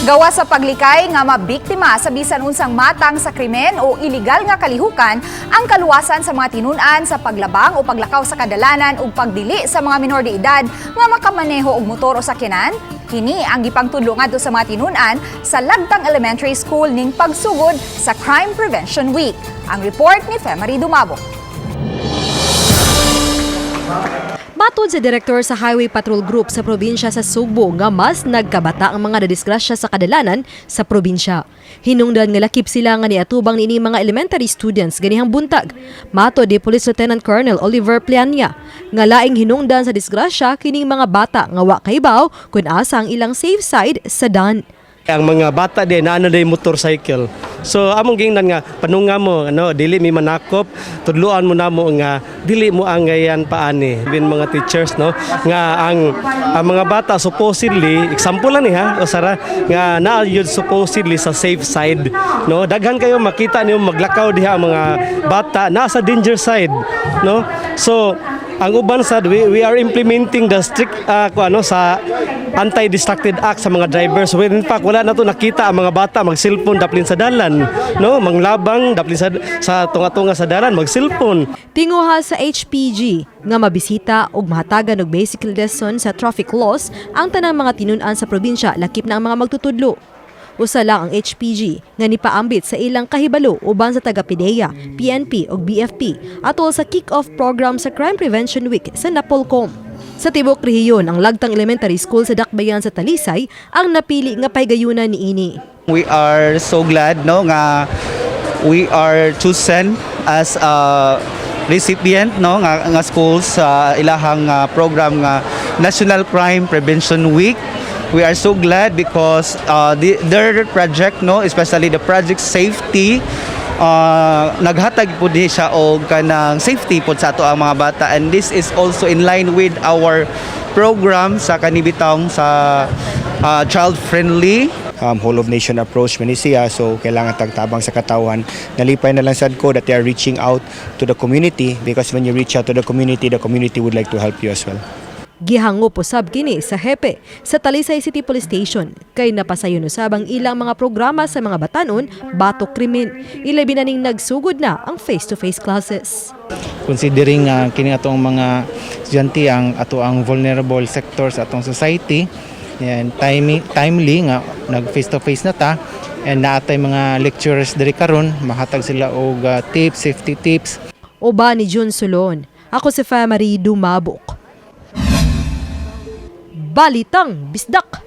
Gawa sa paglikay nga mabiktima sa bisan unsang matang sa krimen o iligal nga kalihukan, ang kaluwasan sa mga tinunan sa paglabang o paglakaw sa kadalanan ug pagdili sa mga minor de edad nga makamaneho og motor o sakyanan, kini ang gipangtudlo ngadto sa mga tinunan sa Lagtang Elementary School ning pagsugod sa Crime Prevention Week. Ang report ni Femari Dumabok. Matod sa direktor sa Highway Patrol Group sa probinsya sa Sugbo nga mas nagkabata ang mga nadisgrasya sa kadalanan sa probinsya. Hinungdan nga lakip sila nga niatubang niini mga elementary students ganihang buntag. Matod di Police Lieutenant Colonel Oliver Pliania nga laing hinungdan sa disgrasya kining mga bata nga wa kaibaw kun asa ang ilang safe side sa daan. Ang mga bata din na day motorcycle. So among gingnan nga panunga mo dili mi manakop, tudluan mo namo nga dili mo angayan paani. Bin mga teachers nga ang mga bata supposedly example lang ni usara nga naa yun supposedly sa safe side daghan kayo makita niyo maglakaw diha ang mga bata nasa danger side So ang uban sad we are implementing the strict sa anti-distracted act sa mga drivers. When in fact wala na to nakita ang mga bata mag-cellphone daplin sa dalan, manglabang daplin sa tunga-tunga sa dalan mag-cellphone. Tinguha sa HPG nga mabisita ug mahatagan og basic lesson sa traffic laws ang tanang mga tinunan sa probinsya lakip na ang mga magtutudlo. Usa lang ang HPG nga nipaambit sa ilang kahibalo uban sa taga-PDEA, PNP ug BFP atol sa kick-off program sa Crime Prevention Week sa Napolcom. Sa tibok rehiyon, ang Lagtang Elementary School sa Dakbayan sa Talisay ang napili nga paygayunan niini. We are so glad nga we are chosen as a recipient nga schools sa ilahang program nga National Crime Prevention Week. We are so glad because their project especially the project safety naghatag po din siya og kanang safety po sa ato ang mga bata, and this is also in line with our program sa kanibitang sa child friendly whole of nation approach man siya, so kailangan tagtabang sa katawan. Nalipay na lang sad ko that they are reaching out to the community because when you reach out to the community would like to help you as well. Gihango posab kini sa hepe sa Talisay City Police Station kay napasayon usab ang ilang mga programa sa mga batanon batok krimen. Ilabi na ning nagsugod na ang face-to-face classes. Considering kini atong mga estudyante ang vulnerable sectors sa atong society, and timely nga nag face-to-face na ta, and naatay mga lecturers diri karon mahatag sila og tips, safety tips. Oba ni Jun Solon. Ako si Femari Dumabok. Balitang Bisdak.